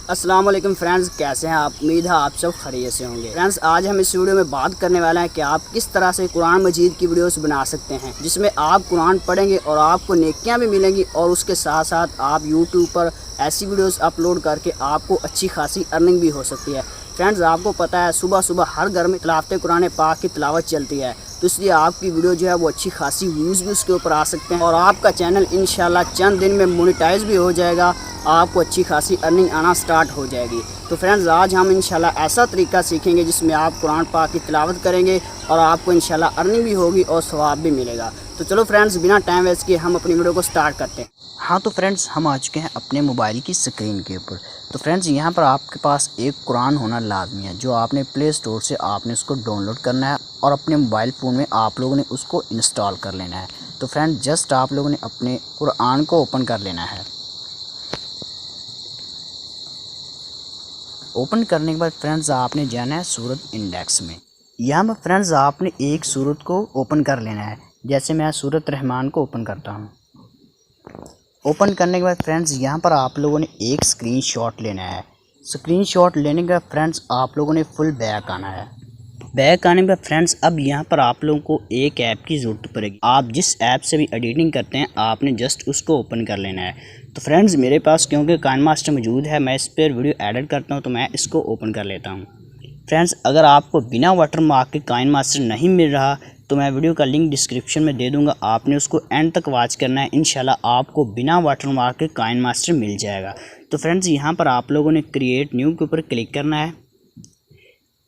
अस्सलाम वालेकुम फ्रेंड्स, कैसे हैं आप? उम्मीद है आप सब खैरियत से होंगे। फ्रेंड्स, आज हम इस वीडियो में बात करने वाले हैं कि आप किस तरह से कुरान मजीद की वीडियोस बना सकते हैं, जिसमें आप कुरान पढ़ेंगे और आपको नेकियां भी मिलेंगी और उसके साथ साथ आप यूट्यूब पर ऐसी वीडियोस अपलोड करके आपको अच्छी खासी अर्निंग भी हो सकती है। फ्रेंड्स, आपको पता है सुबह सुबह हर घर में तिलावत कुरान पाक की तिलावत चलती है, तो इसलिए आपकी वीडियो जो है वो अच्छी खासी व्यूज़ भी उसके ऊपर आ सकते हैं और आपका चैनल इंशाल्लाह चंद दिन में मोनेटाइज भी हो जाएगा। आपको अच्छी खासी अर्निंग आना स्टार्ट हो जाएगी। तो फ्रेंड्स, आज हम इंशाल्लाह ऐसा तरीका सीखेंगे जिसमें आप कुरान पाक की तिलावत करेंगे और आपको इंशाल्लाह अर्निंग भी होगी और सवाब भी मिलेगा। तो चलो फ्रेंड्स, बिना टाइम वेस्ट किए हम अपनी वीडियो को स्टार्ट करते हैं। हाँ, तो फ्रेंड्स, हम आ चुके हैं अपने मोबाइल की स्क्रीन के ऊपर। तो फ्रेंड्स, यहाँ पर आपके पास एक कुरान होना लाजमी है, जो आपने प्ले स्टोर से आपने उसको डाउनलोड करना है और अपने मोबाइल फ़ोन में आप लोगों ने उसको इंस्टॉल कर लेना है। तो फ्रेंड्स, जस्ट आप लोगों ने अपने कुरान को ओपन कर लेना है। ओपन करने के बाद फ्रेंड्स, आपने जाना है सूरत इंडेक्स में। यहाँ पर फ्रेंड्स, आपने एक सूरत को ओपन कर लेना है। जैसे मैं सूरत रहमान को ओपन करता हूँ। ओपन करने के बाद फ्रेंड्स, यहाँ पर आप लोगों ने एक स्क्रीनशॉट लेना है। स्क्रीनशॉट लेने के बाद फ्रेंड्स, आप लोगों ने फुल बैक आना है। बैक आने के बाद फ्रेंड्स, अब यहाँ पर आप लोगों को एक ऐप की ज़रूरत पड़ेगी। आप जिस ऐप से भी एडिटिंग करते हैं, आपने जस्ट उसको ओपन कर लेना है। तो फ्रेंड्स, मेरे पास क्योंकि काइनमास्टर मौजूद है, मैं इस पर वीडियो एडिट करता हूँ, तो मैं इसको ओपन कर लेता हूँ। फ्रेंड्स, अगर आपको बिना वाटरमार्क के काइनमास्टर नहीं मिल रहा तो मैं वीडियो का लिंक डिस्क्रिप्शन में दे दूंगा, आपने उसको एंड तक वॉच करना है। इंशाल्लाह आपको बिना वाटरमार्क के काइनमास्टर मिल जाएगा। तो फ्रेंड्स, यहाँ पर आप लोगों ने क्रिएट न्यू के ऊपर क्लिक करना है।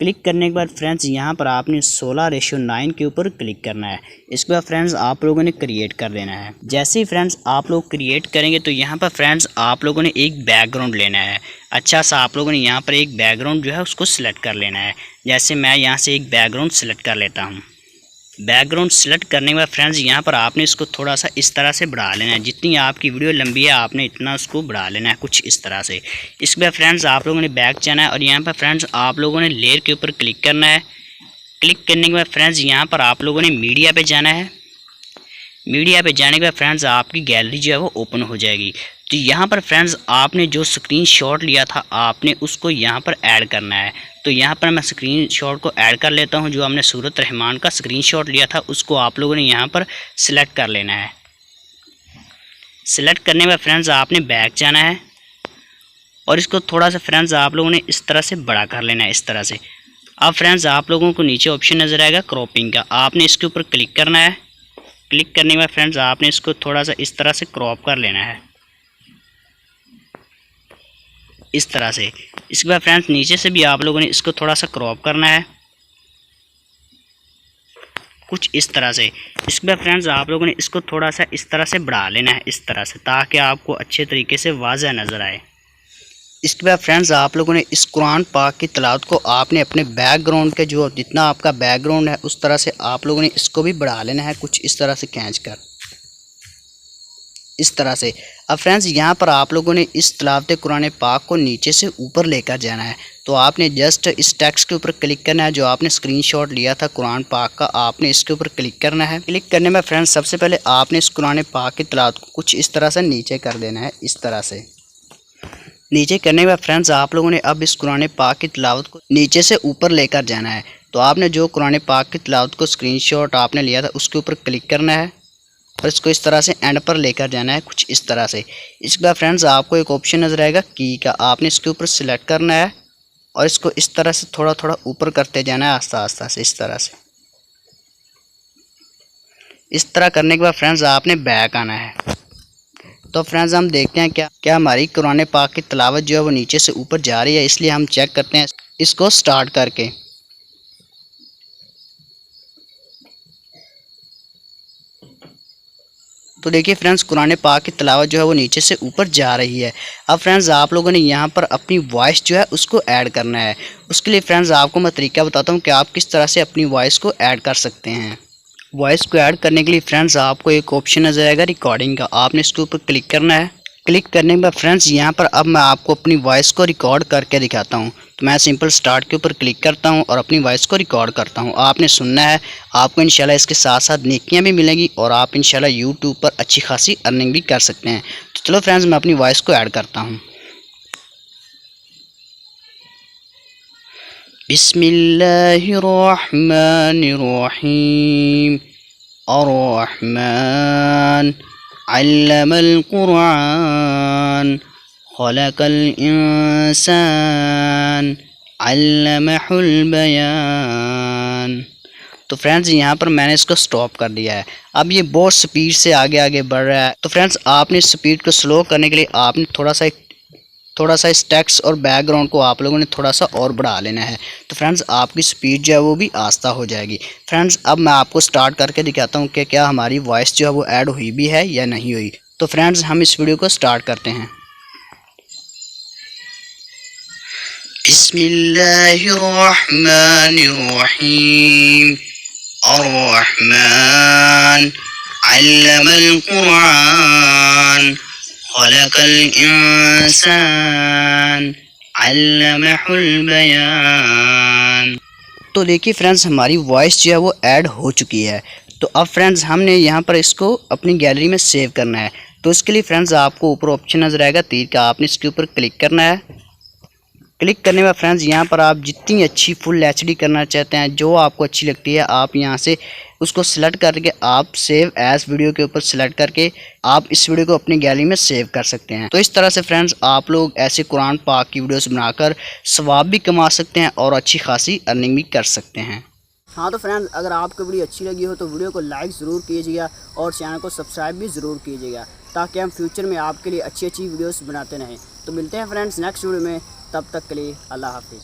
क्लिक करने के बाद फ्रेंड्स, यहाँ पर आपने 16:9 के ऊपर क्लिक करना है। इसके बाद फ्रेंड्स, आप लोगों ने क्रिएट कर देना है। जैसे ही फ्रेंड्स आप लोग क्रिएट करेंगे तो यहाँ पर फ्रेंड्स आप लोगों ने एक बैकग्राउंड लेना है। अच्छा सा आप लोगों ने यहाँ पर एक बैकग्राउंड जो है उसको सिलेक्ट कर लेना है। जैसे मैं यहाँ से एक बैकग्राउंड सिलेक्ट कर लेता हूँ। बैकग्राउंड सेलेक्ट करने के बाद फ्रेंड्स, यहाँ पर आपने इसको थोड़ा सा इस तरह से बढ़ा लेना है। जितनी आपकी वीडियो लंबी है आपने इतना उसको बढ़ा लेना है, कुछ इस तरह से। इसके बाद फ्रेंड्स, आप लोगों ने बैक जाना है और यहाँ पर फ्रेंड्स आप लोगों ने लेयर के ऊपर क्लिक करना है। क्लिक करने के बाद फ्रेंड्स, यहाँ पर आप लोगों ने मीडिया पे जाना है। मीडिया पे जाने के बाद फ्रेंड्स, आपकी गैलरी जो है वो ओपन हो जाएगी। तो यहाँ पर फ्रेंड्स, आपने जो स्क्रीनशॉट लिया था आपने उसको यहाँ पर ऐड करना है। तो यहाँ पर मैं स्क्रीनशॉट को ऐड कर लेता हूँ। जो हमने सूरत रहमान का स्क्रीनशॉट लिया था उसको आप लोगों ने यहाँ पर सिलेक्ट कर लेना है। सिलेक्ट करने के बाद फ्रेंड्स, आपने बैक जाना है और इसको थोड़ा सा फ्रेंड्स आप लोगों ने इस तरह से बड़ा कर लेना है, इस तरह से। अब फ्रेंड्स, आप लोगों को नीचे ऑप्शन नज़र आएगा क्रॉपिंग का, आपने इसके ऊपर क्लिक करना है। क्लिक करने के बाद फ्रेंड्स, आपने इसको थोड़ा सा इस तरह से क्रॉप कर लेना है, इस तरह से। इसके बाद फ्रेंड्स, नीचे से भी आप लोगों ने इसको थोड़ा सा क्रॉप करना है, कुछ इस तरह से। इसके बाद फ्रेंड्स, आप लोगों ने इसको थोड़ा सा इस तरह से बढ़ा लेना है, इस तरह से, ताकि आपको अच्छे तरीके से वाज़ह नज़र आए। इसके बाद फ्रेंड्स, आप लोगों ने इस कुरान पाक की तिलावत को आपने अपने बैकग्राउंड के जो जितना आपका बैकग्राउंड है उस तरह से आप लोगों ने इसको भी बढ़ा लेना है, कुछ इस तरह से खींच कर, इस तरह से। अब फ्रेंड्स, यहाँ पर आप लोगों ने इस तिलावत कुरान पाक को नीचे से ऊपर लेकर जाना है। तो आपने जस्ट इस टेक्स्ट के ऊपर क्लिक करना है। जो आपने स्क्रीनशॉट लिया था कुरान पाक का, आपने इसके ऊपर क्लिक करना है। क्लिक करने में फ्रेंड्स, सबसे पहले आपने इस कुरान पाक की तिलावत को कुछ इस तरह से नीचे कर देना है, इस तरह से। नीचे करने के बाद फ्रेंड्स, आप लोगों ने अब इस कुरान पाक की तिलावत को नीचे से ऊपर लेकर जाना है। तो आपने जो कुरान पाक की तिलावत को स्क्रीनशॉट आपने लिया था उसके ऊपर क्लिक करना है और इसको इस तरह से एंड पर लेकर जाना है, कुछ इस तरह से। इसके बाद फ्रेंड्स, आपको एक ऑप्शन नज़र आएगा की का, आपने इसके ऊपर सिलेक्ट करना है और इसको इस तरह से थोड़ा थोड़ा ऊपर करते जाना है, आस्ता आस्ता से, इस तरह से। इस तरह करने के बाद फ्रेंड्स, आपने बैक आना है। तो फ्रेंड्स, हम देखते हैं क्या हमारी कुरान पाक की तिलावत जो है वो नीचे से ऊपर जा रही है। इसलिए हम चेक करते हैं इसको स्टार्ट करके। तो देखिए फ्रेंड्स, कुरान पाक की तिलावत जो है वो नीचे से ऊपर जा रही है। अब फ्रेंड्स, आप लोगों ने यहाँ पर अपनी वॉइस जो है उसको ऐड करना है। उसके लिए फ्रेंड्स, आपको मैं तरीका बताता हूँ कि आप किस तरह से अपनी वॉइस को ऐड कर सकते हैं। वॉइस को ऐड करने के लिए फ्रेंड्स, आपको एक ऑप्शन नज़र आएगा रिकॉर्डिंग का, आपने इसके ऊपर क्लिक करना है। क्लिक करने के बाद फ्रेंड्स, यहाँ पर अब मैं आपको अपनी वॉइस को रिकॉर्ड करके दिखाता हूँ। तो मैं सिंपल स्टार्ट के ऊपर क्लिक करता हूँ और अपनी वॉइस को रिकॉर्ड करता हूँ। आपने सुनना है, आपको इंशाल्लाह इसके साथ साथ नेकियां भी मिलेंगी और आप इंशाल्लाह यूट्यूब पर अच्छी खासी अर्निंग भी कर सकते हैं। तो चलो फ्रेंड्स, मैं अपनी वॉइस को ऐड करता हूँ। बिस्मिल्लाहिर्रहमानिर्रहीम। अर्रहमान अल्लमल कुरान खलकल इंसान अल्लमहुल बयान। तो फ्रेंड्स यहाँ पर मैंने इसको स्टॉप कर दिया है। अब ये बहुत स्पीड से आगे आगे बढ़ रहा है। तो फ्रेंड्स आपने स्पीड को स्लो करने के लिए आपने थोड़ा सा इस टेक्स्ट और बैकग्राउंड को आप लोगों ने थोड़ा सा और बढ़ा लेना है। तो फ्रेंड्स आपकी स्पीड जो है वो भी आस्ता हो जाएगी। फ्रेंड्स अब मैं आपको स्टार्ट करके दिखाता हूँ कि क्या हमारी वॉइस जो है वो ऐड हुई भी है या नहीं हुई। तो फ्रेंड्स हम इस वीडियो को स्टार्ट करते हैं। बिस्मिल्लाहिर्रहमानिर्रहीम। अर्रहमान अल्लमल कुरान खलकल इंसान अल्लमहुल बयान। तो देखिए फ्रेंड्स हमारी वॉइस जो है वो ऐड हो चुकी है। तो अब फ्रेंड्स हमने यहाँ पर इसको अपनी गैलरी में सेव करना है। तो इसके लिए फ्रेंड्स आपको ऊपर ऑप्शन नज़र आएगा तीर का, आपने इसके ऊपर क्लिक करना है। क्लिक करने में फ्रेंड्स यहाँ पर आप जितनी अच्छी फुल एचडी करना चाहते हैं, जो आपको अच्छी लगती है, आप यहाँ से उसको सिलेक्ट करके आप सेव एज वीडियो के ऊपर सिलेक्ट करके आप इस वीडियो को अपनी गैलरी में सेव कर सकते हैं। तो इस तरह से फ्रेंड्स आप लोग ऐसे कुरान पाक की वीडियोस बनाकर सवाब भी कमा सकते हैं और अच्छी खासी अर्निंग भी कर सकते हैं। हाँ तो फ्रेंड्स अगर आपको वीडियो अच्छी लगी हो तो वीडियो को लाइक ज़रूर कीजिएगा और चैनल को सब्सक्राइब भी ज़रूर कीजिएगा, ताकि हम फ्यूचर में आपके लिए अच्छी अच्छी वीडियोस बनाते रहें। तो मिलते हैं फ्रेंड्स नेक्स्ट वीडियो में, तब तक के लिए अल्लाह हाफिज़।